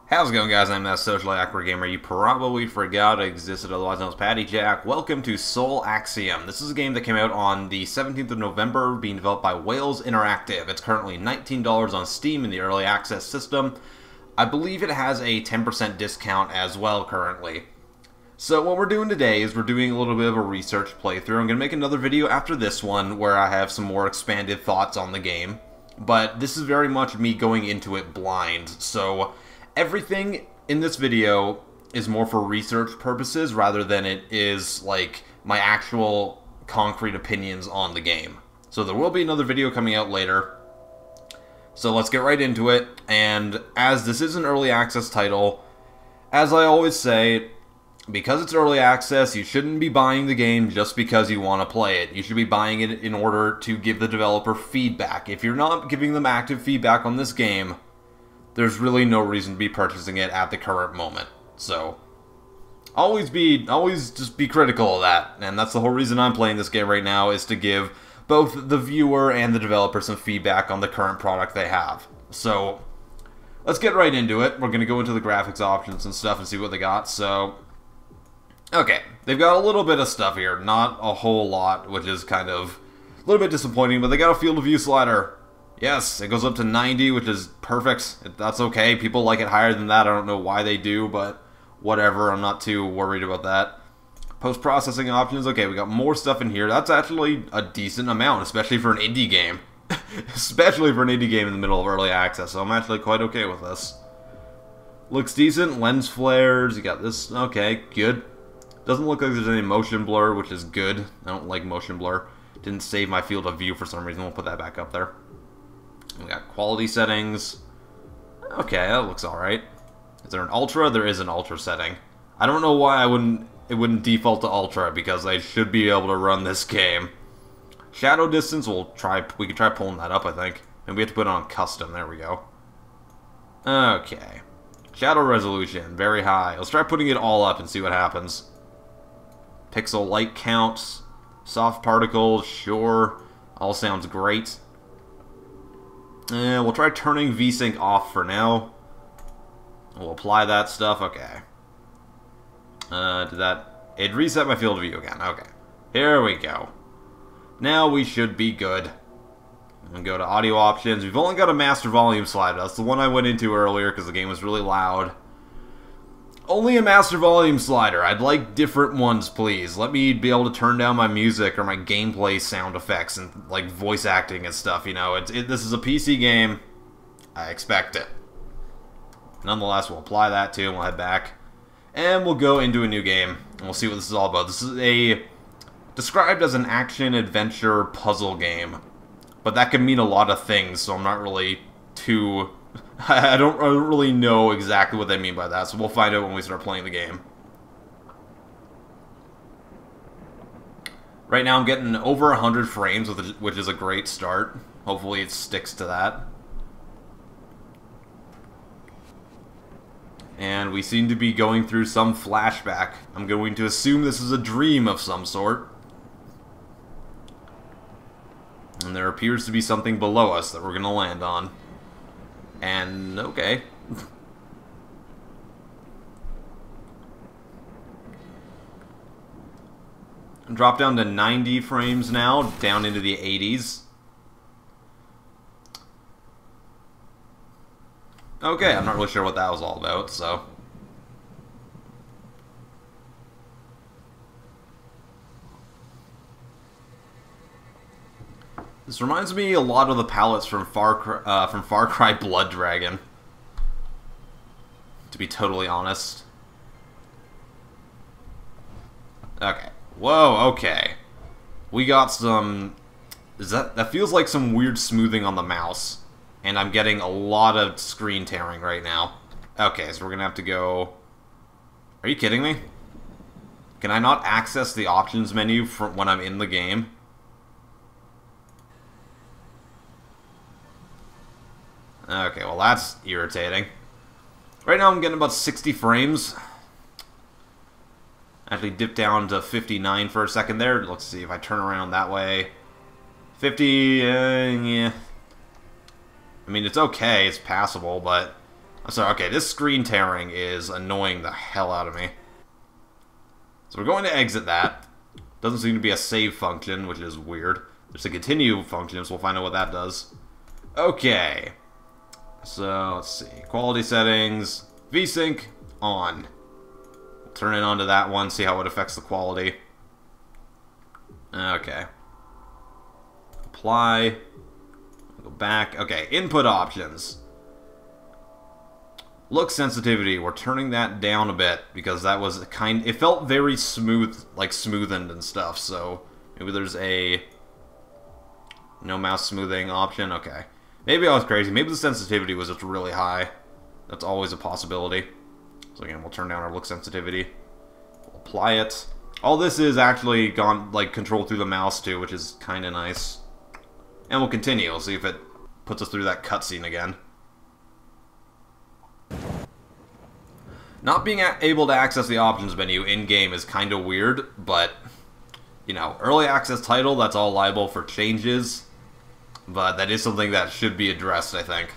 How's it going, guys? I'm that socially awkward gamer you probably forgot existed, otherwise known as IAmPattyJack. Welcome to Axiom. This is a game that came out on the 17th of November, being developed by Wales Interactive. It's currently $19 on Steam in the early access system. I believe it has a 10% discount as well currently. So what we're doing today is we're doing a little bit of a research playthrough. I'm going to make another video after this one where I have some more expanded thoughts on the game. But this is very much me going into it blind, so everything in this video is more for research purposes rather than it is like my actual concrete opinions on the game. So there will be another video coming out later. So let's get right into it. And as this is an early access title, as I always say, because it's early access, you shouldn't be buying the game just because you want to play it. You should be buying it in order to give the developer feedback. If you're not giving them active feedback on this game, there's really no reason to be purchasing it at the current moment. So, always just be critical of that. And that's the whole reason I'm playing this game right now, is to give both the viewer and the developer some feedback on the current product they have. So, let's get right into it. We're going to go into the graphics options and stuff and see what they got. So, okay, they've got a little bit of stuff here. Not a whole lot, which is kind of a little bit disappointing, but they got a field of view slider. Yes, it goes up to 90, which is perfect. That's okay. People like it higher than that. I don't know why they do, but whatever. I'm not too worried about that. Post-processing options. Okay, we got more stuff in here. That's actually a decent amount, especially for an indie game. Especially for an indie game in the middle of early access, so I'm actually quite okay with this. Looks decent. Lens flares. You got this. Okay, good. Doesn't look like there's any motion blur, which is good. I don't like motion blur. Didn't save my field of view for some reason. We'll put that back up there. We got quality settings. Okay, that looks alright. Is there an ultra? There is an ultra setting. I don't know why it wouldn't default to ultra, because I should be able to run this game. Shadow distance, we could try pulling that up, I think. And we have to put it on custom. There we go. Okay. Shadow resolution, very high. Let's try putting it all up and see what happens. Pixel light counts. Soft particles, sure. All sounds great. We'll try turning VSync off for now. We'll apply that stuff. Okay. It reset my field of view again. Okay. Here we go. Now we should be good. And go to audio options. We've only got a master volume slider. That's the one I went into earlier because the game was really loud. Only a master volume slider. I'd like different ones, please. Let me be able to turn down my music or my gameplay sound effects and like voice acting and stuff. You know, this is a PC game. I expect it. Nonetheless, we'll apply that too, and we'll head back, and we'll go into a new game, and we'll see what this is all about. This is described as an action adventure puzzle game, but that could mean a lot of things. So I'm not really too. I don't really know exactly what they mean by that, so we'll find out when we start playing the game. Right now I'm getting over 100 frames, which is a great start. Hopefully it sticks to that. And we seem to be going through some flashback. I'm going to assume this is a dream of some sort. And there appears to be something below us that we're going to land on. And, okay. Drop down to 90 frames now, down into the 80s. Okay, I'm not really sure what that was all about, so. This reminds me a lot of the palettes from Far Cry Blood Dragon, to be totally honest. Okay. Whoa, okay. We got some. That feels like some weird smoothing on the mouse, and I'm getting a lot of screen tearing right now. Okay, so we're gonna have to go. Are you kidding me? Can I not access the options menu from when I'm in the game? Okay, well that's irritating. Right now I'm getting about 60 frames. Actually dipped down to 59 for a second there. Let's see if I turn around that way. 50, yeah. I mean, it's okay, it's passable, but I'm sorry, okay, this screen tearing is annoying the hell out of me. So we're going to exit that. Doesn't seem to be a save function, which is weird. There's a continue function, so we'll find out what that does. Okay. So, let's see. Quality settings. VSync on. We'll turn it on to that one, see how it affects the quality. Okay. Apply. Go back. Okay, input options. Look sensitivity, we're turning that down a bit because that was it felt very smooth, like smoothened and stuff, so maybe there's a no mouse smoothing option. Okay. Maybe I was crazy. Maybe the sensitivity was just really high. That's always a possibility. So again, we'll turn down our look sensitivity. We'll apply it. All this is actually controlled through the mouse too, which is kind of nice. And we'll continue. We'll see if it puts us through that cutscene again. Not being able to access the options menu in-game is kind of weird, but, you know, early access title, that's all liable for changes, but that is something that should be addressed, I think.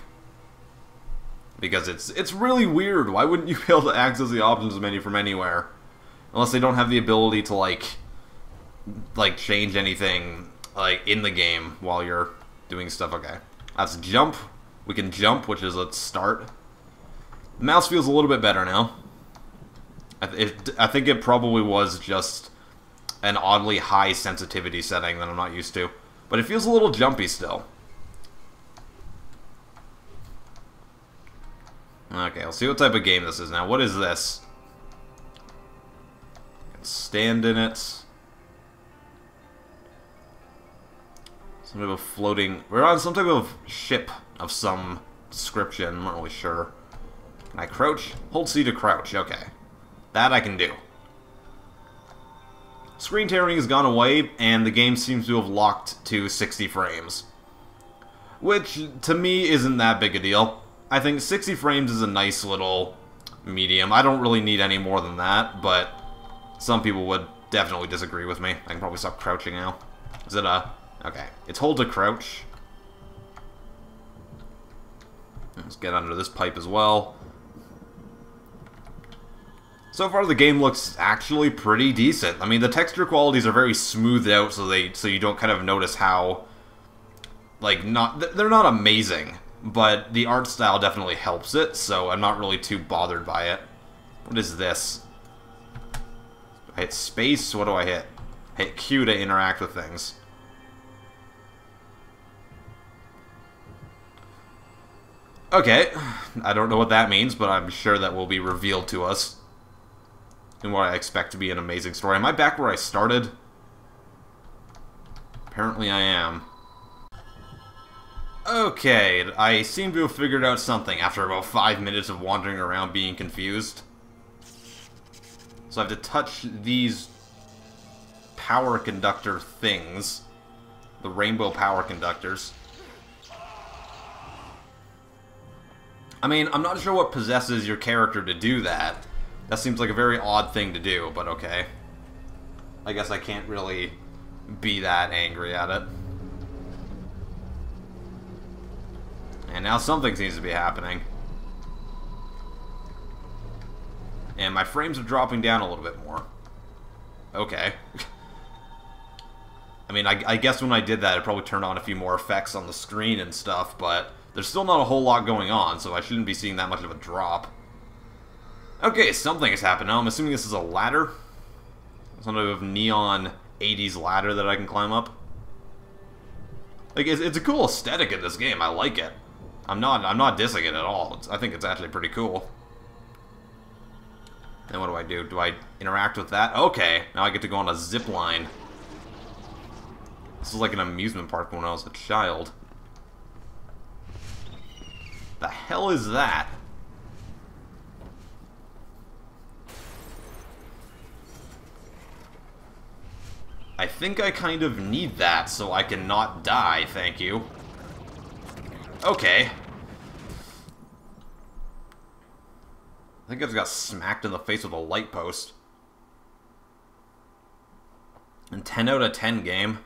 Because it's really weird. Why wouldn't you be able to access the options menu from anywhere? Unless they don't have the ability to, like change anything, in the game while you're doing stuff. Okay. That's jump. We can jump, which is let's start. The mouse feels a little bit better now. I think it probably was just an oddly high sensitivity setting that I'm not used to. But it feels a little jumpy still. Okay, let's see what type of game this is now. What is this? Stand in it. Some type of floating... We're on some type of ship of some description. I'm not really sure. Can I crouch? Hold C to crouch. Okay. That I can do. Screen tearing has gone away, and the game seems to have locked to 60 frames. Which, to me, isn't that big a deal. I think 60 frames is a nice little medium. I don't really need any more than that, but some people would definitely disagree with me. I can probably stop crouching now. Is it a... Okay. It's hold to crouch. Let's get under this pipe as well. So far, the game looks actually pretty decent. I mean, the texture qualities are very smoothed out, so you don't kind of notice how, they're not amazing, but the art style definitely helps it, so I'm not really too bothered by it. What is this? I hit space? What do I hit? I hit Q to interact with things. Okay, I don't know what that means, but I'm sure that will be revealed to us. And what I expect to be an amazing story. Am I back where I started? Apparently I am. Okay, I seem to have figured out something after about 5 minutes of wandering around being confused. So I have to touch these power conductor things. The rainbow power conductors. I mean, I'm not sure what possesses your character to do that. That seems like a very odd thing to do, but okay. I guess I can't really be that angry at it. And now something seems to be happening. And my frames are dropping down a little bit more. Okay. I mean, I guess when I did that, it probably turned on a few more effects on the screen and stuff, but there's still not a whole lot going on, so I shouldn't be seeing that much of a drop. Okay, something has happened now. I'm assuming this is a ladder. Some type of neon 80s ladder that I can climb up. Like, it's a cool aesthetic in this game. I like it. I'm not dissing it at all. I think it's actually pretty cool. Then what do I do? Do I interact with that? Okay, now I get to go on a zip line. This is like an amusement park when I was a child. The hell is that? I think I kind of need that so I can not die, thank you. Okay. I think I just got smacked in the face with a light post. And 10 out of 10 game.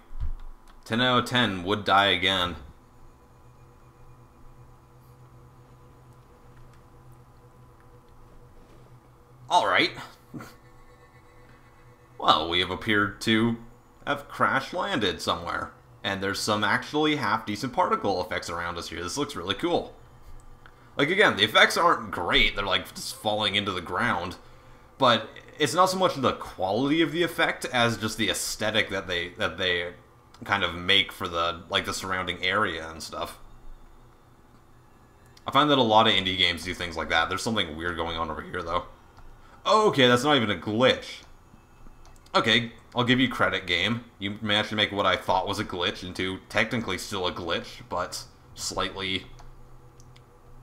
10 out of 10 would die again. Alright. Well, we have appeared to have crash-landed somewhere. And there's some actually half-decent particle effects around us here. This looks really cool. Like, again, the effects aren't great. They're, like, just falling into the ground. But it's not so much the quality of the effect as just the aesthetic that they kind of make for the, like, the surrounding area and stuff. I find that a lot of indie games do things like that. There's something weird going on over here, though. Oh, okay, that's not even a glitch. Okay, I'll give you credit, game. You managed to make what I thought was a glitch into technically still a glitch, but slightly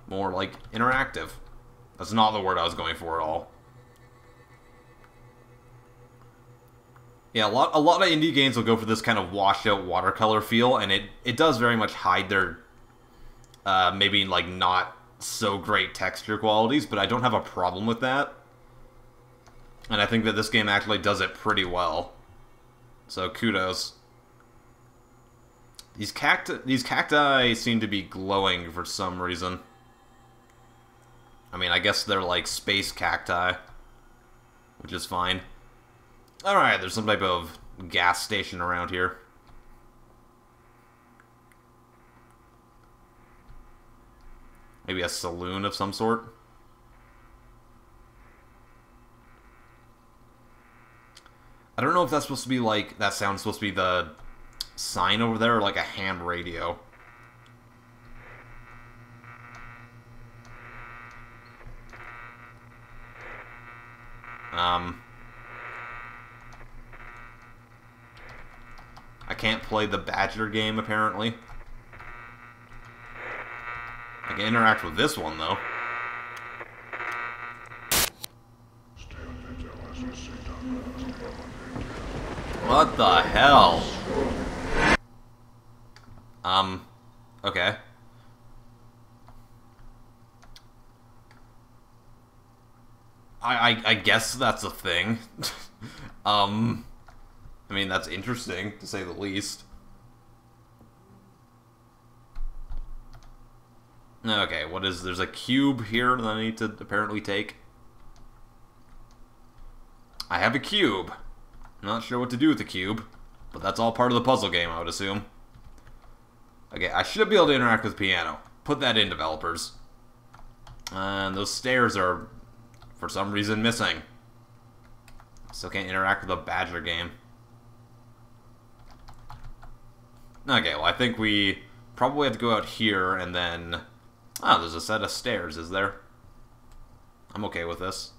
more, like, interactive. That's not the word I was going for at all. Yeah, a lot of indie games will go for this kind of washed-out watercolor feel, and it does very much hide their, maybe, like, not so great texture qualities, but I don't have a problem with that. And I think that this game actually does it pretty well. So, kudos. These cacti seem to be glowing for some reason. I mean, I guess they're like space cacti, which is fine. Alright, there's some type of gas station around here. Maybe a saloon of some sort. I don't know if that's supposed to be like, that sound's supposed to be the sign over there or like a ham radio. I can't play the Badger game, apparently. I can interact with this one, though. What the hell? Okay. I guess that's a thing. I mean, that's interesting, to say the least. Okay, what is... There's a cube here that I need to apparently take. I have a cube. I'm not sure what to do with the cube, but that's all part of the puzzle game, I would assume. Okay, I should be able to interact with the piano. Put that in, developers. And those stairs are, for some reason, missing. Still can't interact with the Badger game. Okay, well, I think we probably have to go out here and then... Oh, there's a set of stairs, is there? I'm okay with this.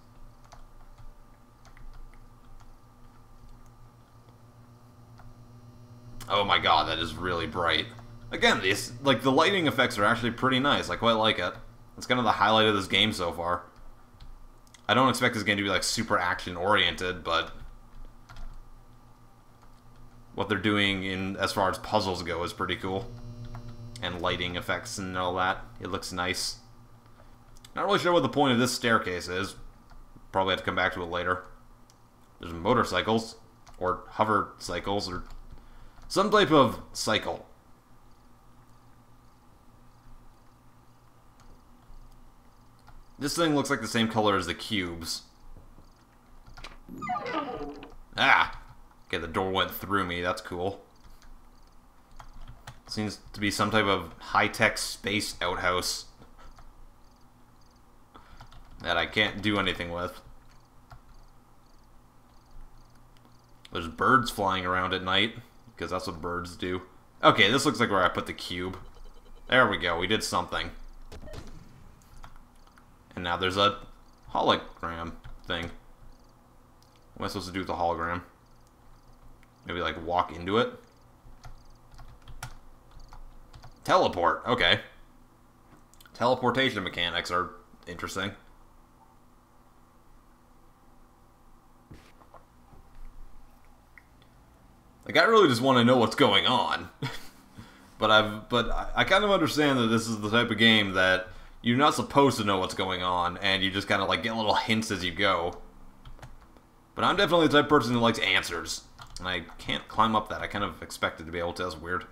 Oh my god, that is really bright. Again, these, like, the lighting effects are actually pretty nice. I quite like it. It's kind of the highlight of this game so far. I don't expect this game to be, like, super action-oriented, but... what they're doing in as far as puzzles go is pretty cool. And lighting effects and all that. It looks nice. Not really sure what the point of this staircase is. Probably have to come back to it later. There's motorcycles. Or hover cycles, or... some type of cycle. This thing looks like the same color as the cubes. Ah! Okay, the door went through me. That's cool. Seems to be some type of high-tech space outhouse that I can't do anything with. There's birds flying around at night, because that's what birds do. Okay, this looks like where I put the cube. There we go, we did something. And now there's a hologram thing. What am I supposed to do with the hologram? Maybe, like, walk into it? Teleport, okay. Teleportation mechanics are interesting. Like, I really just want to know what's going on. But I kind of understand that this is the type of game that you're not supposed to know what's going on, and you just kind of, like, get little hints as you go. But I'm definitely the type of person who likes answers. And I can't climb up that. I kind of expected to be able to. That's weird.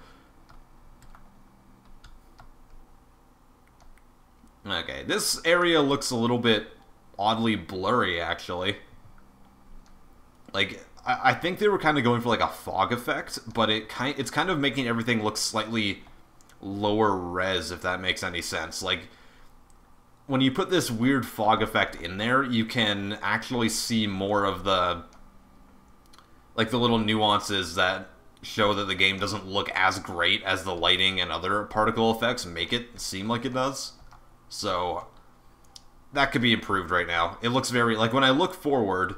Okay, this area looks a little bit oddly blurry, actually. Like, I think they were kind of going for like a fog effect, but it's kind of making everything look slightly lower res, if that makes any sense. Like, when you put this weird fog effect in there, you can actually see more of the, like, the little nuances that show that the game doesn't look as great as the lighting and other particle effects make it seem like it does. So, that could be improved right now. It looks very, like, when I look forward,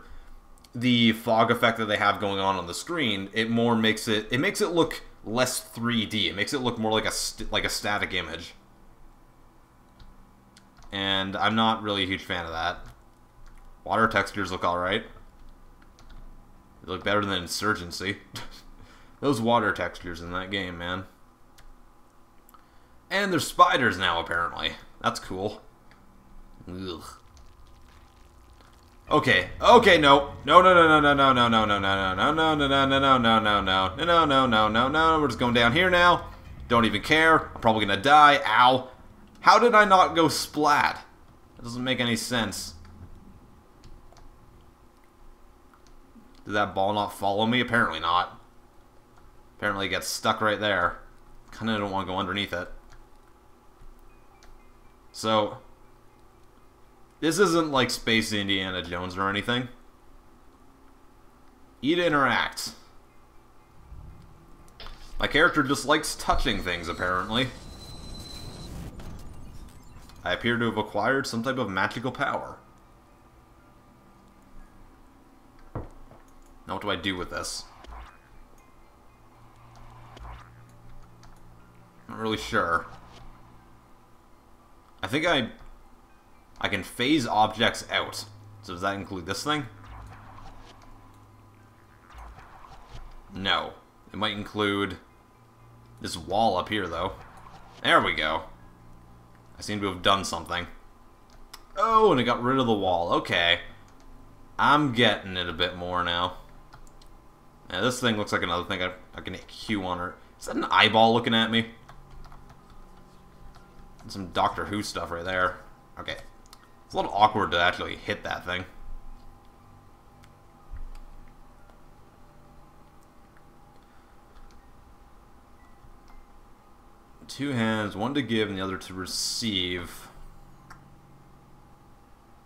the fog effect that they have going on the screen, it makes it look less 3D. It makes it look more like a static image. And I'm not really a huge fan of that. Water textures look alright. They look better than Insurgency. Those water textures in that game, man. And there's spiders now, apparently. That's cool. Ugh. Okay, no. No, we're just going down here now. Don't even care. I'm probably gonna die. Ow. How did I not go splat? That doesn't make any sense. Did that ball not follow me? Apparently not. Apparently it gets stuck right there. Kinda don't want to go underneath it. So, this isn't like Space Indiana Jones or anything. E to interact. My character just likes touching things, apparently. I appear to have acquired some type of magical power. Now what do I do with this? Not really sure. I think I can phase objects out. So does that include this thing? No. It might include this wall up here, though. There we go. I seem to have done something. Oh, and it got rid of the wall. Okay. I'm getting it a bit more now. Yeah, this thing looks like another thing I can hit Q on her. Is that an eyeball looking at me? Some Doctor Who stuff right there. Okay. It's a little awkward to actually hit that thing. Two hands, one to give and the other to receive.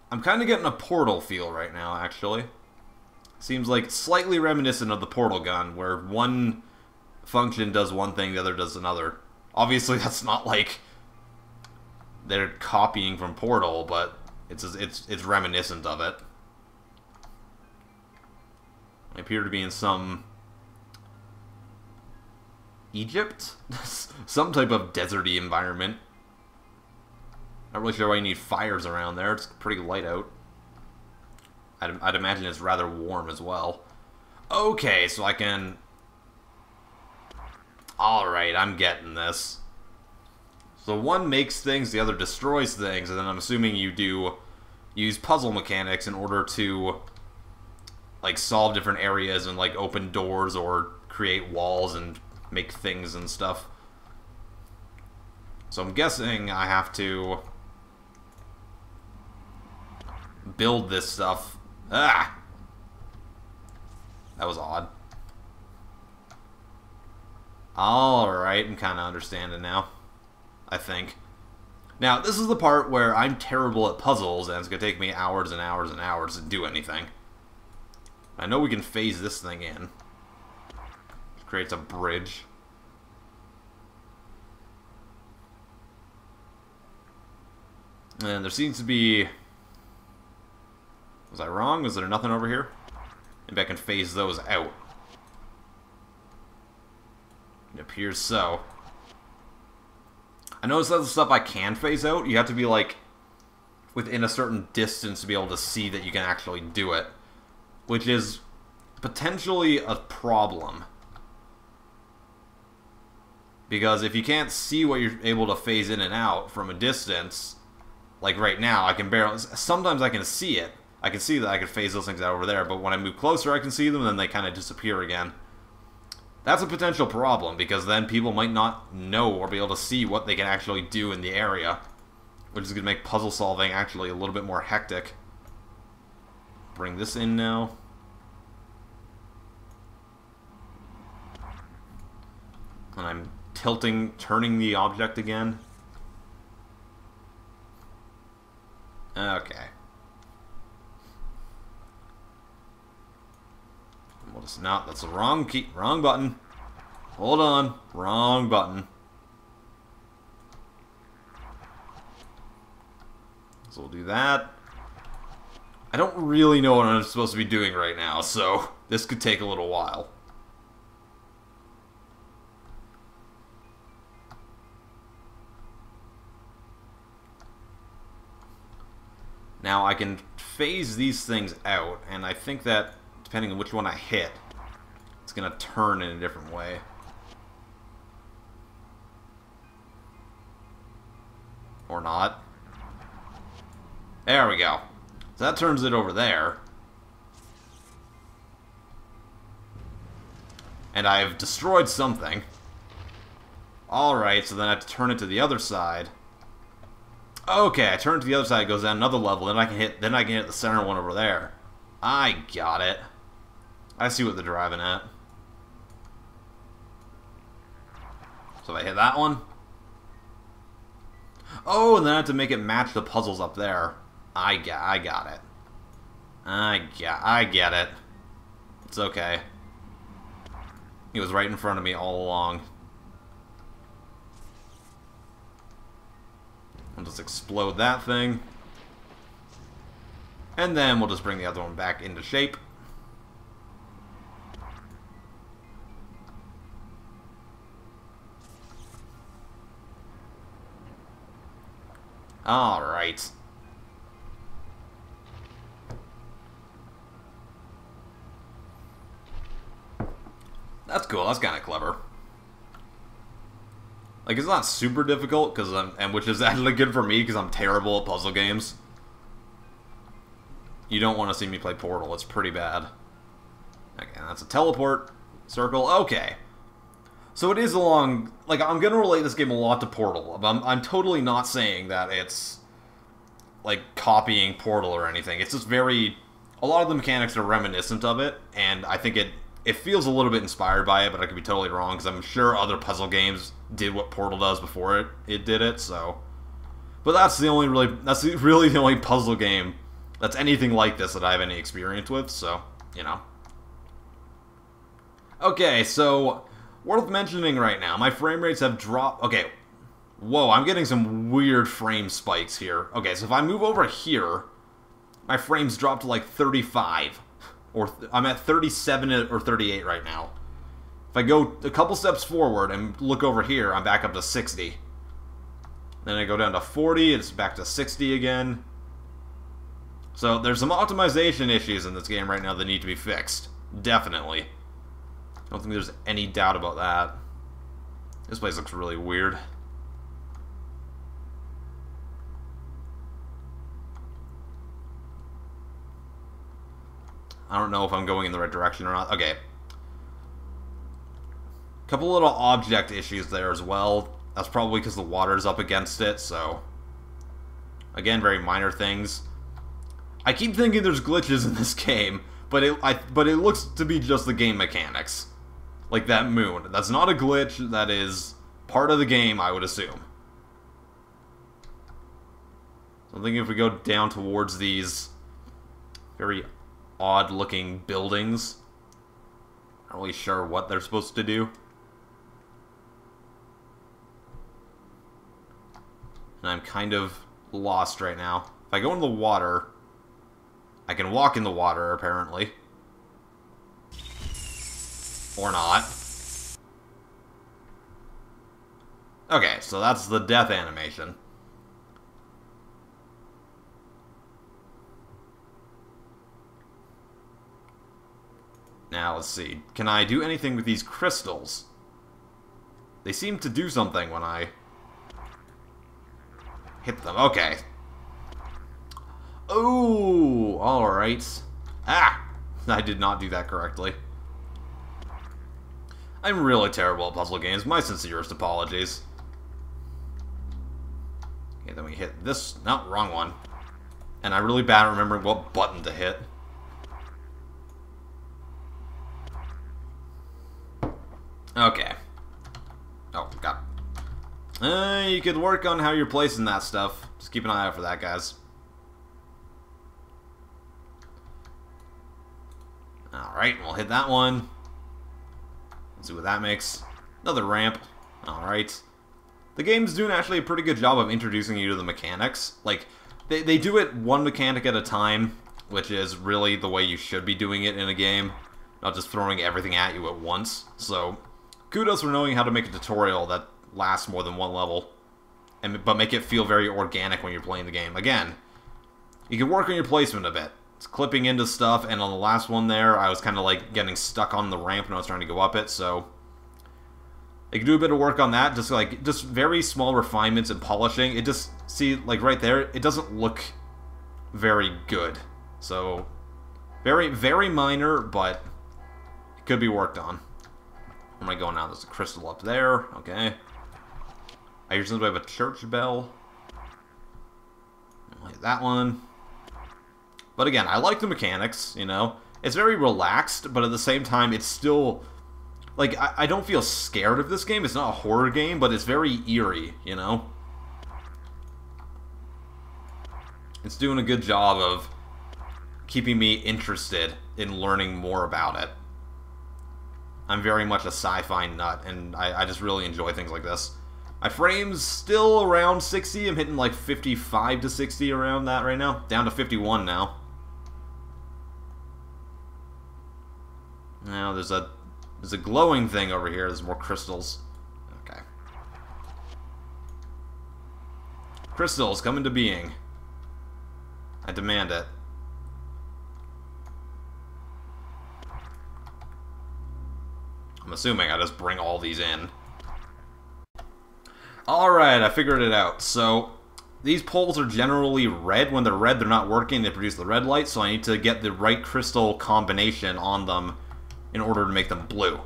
I'm kind of getting a Portal feel right now, actually. Seems like slightly reminiscent of the Portal gun, where one function does one thing, the other does another. Obviously, that's not like they're copying from Portal, but it's reminiscent of it. I appear to be in some Egypt? Some type of deserty environment. Not really sure why you need fires around there. It's pretty light out. I'd imagine it's rather warm as well. Okay, so I can... Alright, I'm getting this. So one makes things, the other destroys things, and then I'm assuming you do use puzzle mechanics in order to, like, solve different areas and, like, open doors or create walls and make things and stuff. So I'm guessing I have to build this stuff. Ah! That was odd. Alright, I'm kind of understanding now. I think. Now, this is the part where I'm terrible at puzzles, and it's going to take me hours and hours and hours to do anything. I know we can phase this thing in. It creates a bridge. And there seems to be... Was I wrong? Was there nothing over here? Maybe I can phase those out. It appears so. I noticed that the stuff I can phase out, you have to be, like, within a certain distance to be able to see that you can actually do it. Which is potentially a problem. Because if you can't see what you're able to phase in and out from a distance, like right now, I can barely... Sometimes I can see it. I can see that I can phase those things out over there, but when I move closer I can see them and then they kind of disappear again. That's a potential problem, because then people might not know or be able to see what they can actually do in the area. Which is going to make puzzle solving actually a little bit more hectic. bring this in now. And I'm turning the object again. Okay. We'll just not. That's the wrong key. Wrong button. Hold on. Wrong button. So we'll do that. I don't really know what I'm supposed to be doing right now, so this could take a little while. Now I can phase these things out, and I think that depending on which one I hit, it's going to turn in a different way. Or not. There we go. So that turns it over there. And I've destroyed something. Alright, so then I have to turn it to the other side. Okay, I turn it to the other side, it goes down another level, then I can hit the center one over there. I got it. I see what they're driving at. So if I hit that one. Oh, and then I have to make it match the puzzles up there. I got it. I get it. It's okay. He was right in front of me all along. I'll just explode that thing. And then we'll just bring the other one back into shape. Alright. That's cool, that's kind of clever. Like, it's not super difficult, which is actually good for me, because I'm terrible at puzzle games. You don't want to see me play Portal, it's pretty bad. Okay, that's a teleport circle, okay. So it is along, like, I'm going to relate this game a lot to Portal. I'm totally not saying that it's, like, copying Portal or anything. It's just very, a lot of the mechanics are reminiscent of it, and I think it feels a little bit inspired by it, but I could be totally wrong, because I'm sure other puzzle games did what Portal does before it did it, so. But that's really the only puzzle game that's anything like this that I have any experience with, so, you know. Okay, so, worth mentioning right now, my frame rates have dropped. Okay, whoa, I'm getting some weird frame spikes here. Okay, so if I move over here, my frames drop to like 35. Or I'm at 37 or 38 right now. If I go a couple steps forward and look over here, I'm back up to 60. Then I go down to 40, it's back to 60 again. So there's some optimization issues in this game right now that need to be fixed. Definitely. I don't think there's any doubt about that. This place looks really weird. I don't know if I'm going in the right direction or not. Okay. Couple little object issues there as well. That's probably because the water's up against it, so. Again, very minor things. I keep thinking there's glitches in this game, but it looks to be just the game mechanics. Like that moon. That's not a glitch, that is part of the game, I would assume. So I'm thinking if we go down towards these very odd-looking buildings. Not really sure what they're supposed to do. And I'm kind of lost right now. If I go in the water, I can walk in the water, apparently. Or not. Okay, so that's the death animation. Now, let's see. Can I do anything with these crystals? They seem to do something when I hit them. Okay. Oh, alright. Ah! I did not do that correctly. I'm really terrible at puzzle games. My sincerest apologies. Okay, then we hit this. No, wrong one. And I'm really bad at remembering what button to hit. Okay. Oh, God. You could work on how you're placing that stuff. Just keep an eye out for that, guys. Alright, we'll hit that one. Let's see what that makes. Another ramp. Alright. The game's doing actually a pretty good job of introducing you to the mechanics. Like, they do it one mechanic at a time, which is really the way you should be doing it in a game. Not just throwing everything at you at once. So, kudos for knowing how to make a tutorial that lasts more than one level. But make it feel very organic when you're playing the game. Again, you can work on your placement a bit. It's clipping into stuff, and on the last one there, I was kind of like getting stuck on the ramp when I was trying to go up it, so you can do a bit of work on that, just very small refinements and polishing. It just, see, like right there, it doesn't look very good. So, very, very minor, but it could be worked on. Where am I going now? There's a crystal up there, okay. I hear something about a church bell. I'll hit that one. But again, I like the mechanics, you know. It's very relaxed, but at the same time, it's still... Like, I don't feel scared of this game. It's not a horror game, but it's very eerie, you know. It's doing a good job of keeping me interested in learning more about it. I'm very much a sci-fi nut, and I just really enjoy things like this. My frame's still around 60. I'm hitting like 55 to 60 around that right now. Down to 51 now. Now there's a glowing thing over here. There's more crystals. Okay. Crystals come into being. I demand it. I'm assuming I just bring all these in. Alright, I figured it out. So, these poles are generally red. When they're red, they're not working. They produce the red light, so I need to get the right crystal combination on them in order to make them blue.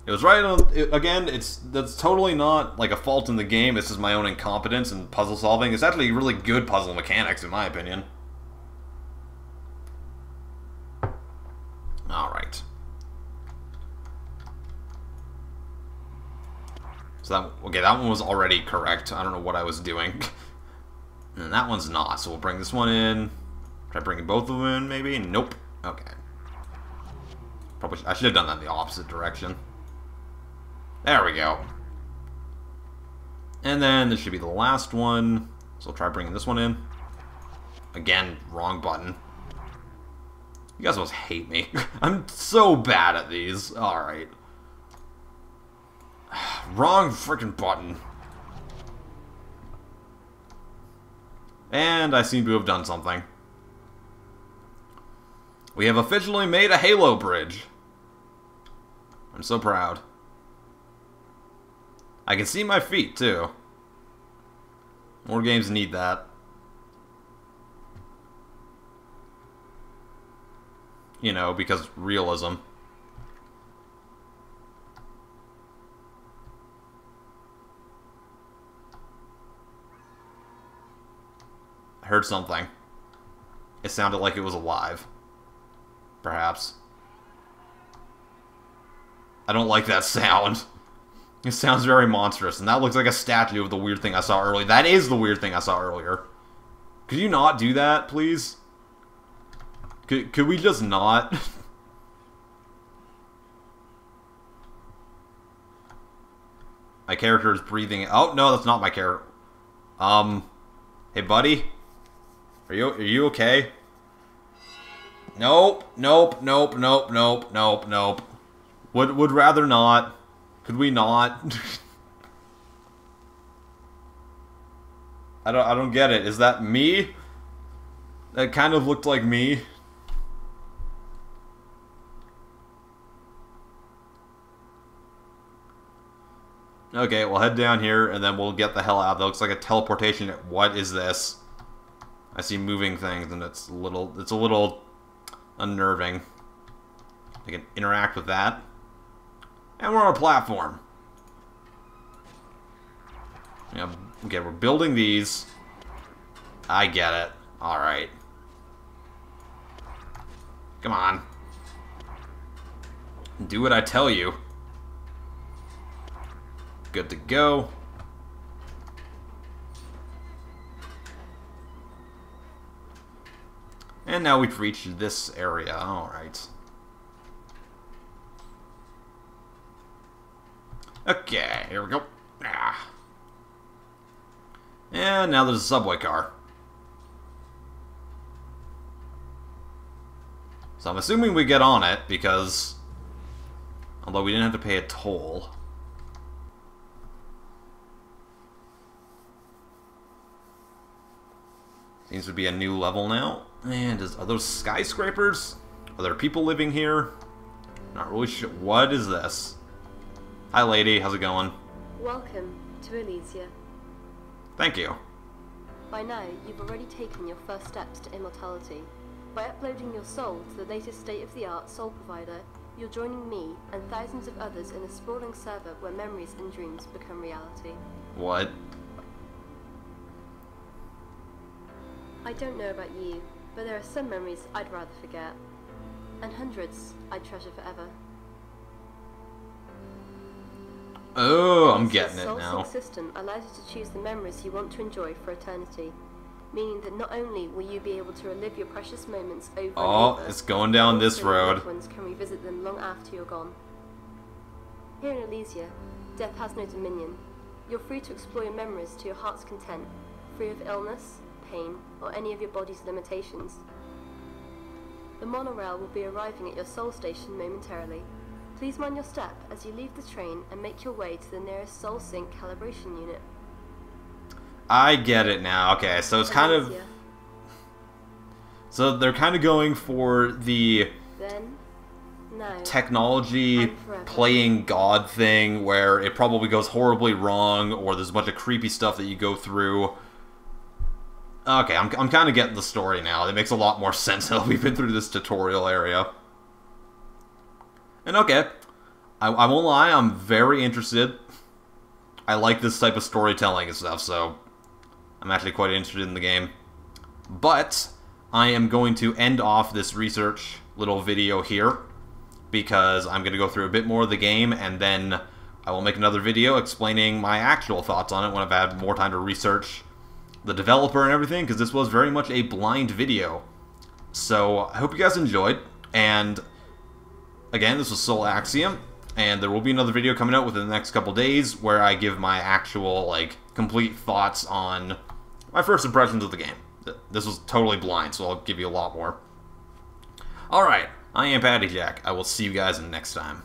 It was right on... Again, that's totally not like a fault in the game. It's just my own incompetence in puzzle solving. It's actually really good puzzle mechanics, in my opinion. Alright. So that... Okay, that one was already correct. I don't know what I was doing. And that one's not, so we'll bring this one in. Try bringing both of them in, maybe? Nope. Okay. Probably I should have done that in the opposite direction. There we go. And then this should be the last one. So we'll try bringing this one in. Again, wrong button. You guys must hate me. I'm so bad at these. Alright. Wrong freaking button. And I seem to have done something. We have officially made a Halo bridge. I'm so proud. I can see my feet, too. More games need that. You know, because realism. I heard something. It sounded like it was alive. Perhaps. I don't like that sound. It sounds very monstrous, and that looks like a statue of the weird thing I saw earlier. That is the weird thing I saw earlier. Could you not do that, please? Could we just not? My character is breathing. Oh, no, that's not my character. Hey, buddy? Are you okay? Nope, nope, nope, nope, nope, nope, nope. Would rather not. Could we not? I don't get it. Is that me? That kind of looked like me. Okay, we'll head down here and then we'll get the hell out. That looks like a teleportation. What is this? I see moving things and it's a little unnerving. I can interact with that. And we're on a platform. Yeah, okay, we're building these. I get it. Alright. Come on. Do what I tell you. Good to go. And now we've reached this area. Alright. Okay, here we go. Ah. And now there's a subway car. So I'm assuming we get on it, because... although we didn't have to pay a toll. Seems to be a new level now. And are those skyscrapers? Are there people living here? Not really sure. What is this? Hi lady, how's it going? Welcome to Elysia. Thank you. By now, you've already taken your first steps to immortality. By uploading your soul to the latest state-of-the-art soul provider, you're joining me and thousands of others in a sprawling server where memories and dreams become reality. What? I don't know about you, but there are some memories I'd rather forget. And hundreds I'd treasure forever. Oh, I'm getting it now. now. The soul system allows you to choose the memories you want to enjoy for eternity. Meaning that not only will you be able to relive your precious moments over and over, it's going down this road. loved ones can revisit them long after you're gone. Here in Elysia, death has no dominion. You're free to explore your memories to your heart's content, free of illness, pain, or any of your body's limitations. The monorail will be arriving at your soul station momentarily. Please mind your step as you leave the train and make your way to the nearest soul sync calibration unit. I get it now. Okay, so it's kind of... so they're kind of going for the technology playing God thing where it probably goes horribly wrong or there's a bunch of creepy stuff that you go through. Okay, I'm kind of getting the story now. It makes a lot more sense now that we've been through this tutorial area. And okay, I won't lie, I'm very interested. I like this type of storytelling and stuff, so I'm actually quite interested in the game. But I am going to end off this research little video here because I'm going to go through a bit more of the game and then I will make another video explaining my actual thoughts on it when I've had more time to research the developer and everything, because this was very much a blind video. So I hope you guys enjoyed, and again, this was Soul Axiom, and there will be another video coming out within the next couple days where I give my actual, like, complete thoughts on my first impressions of the game. This was totally blind, so I'll give you a lot more. Alright, I am PattyJack. I will see you guys next time.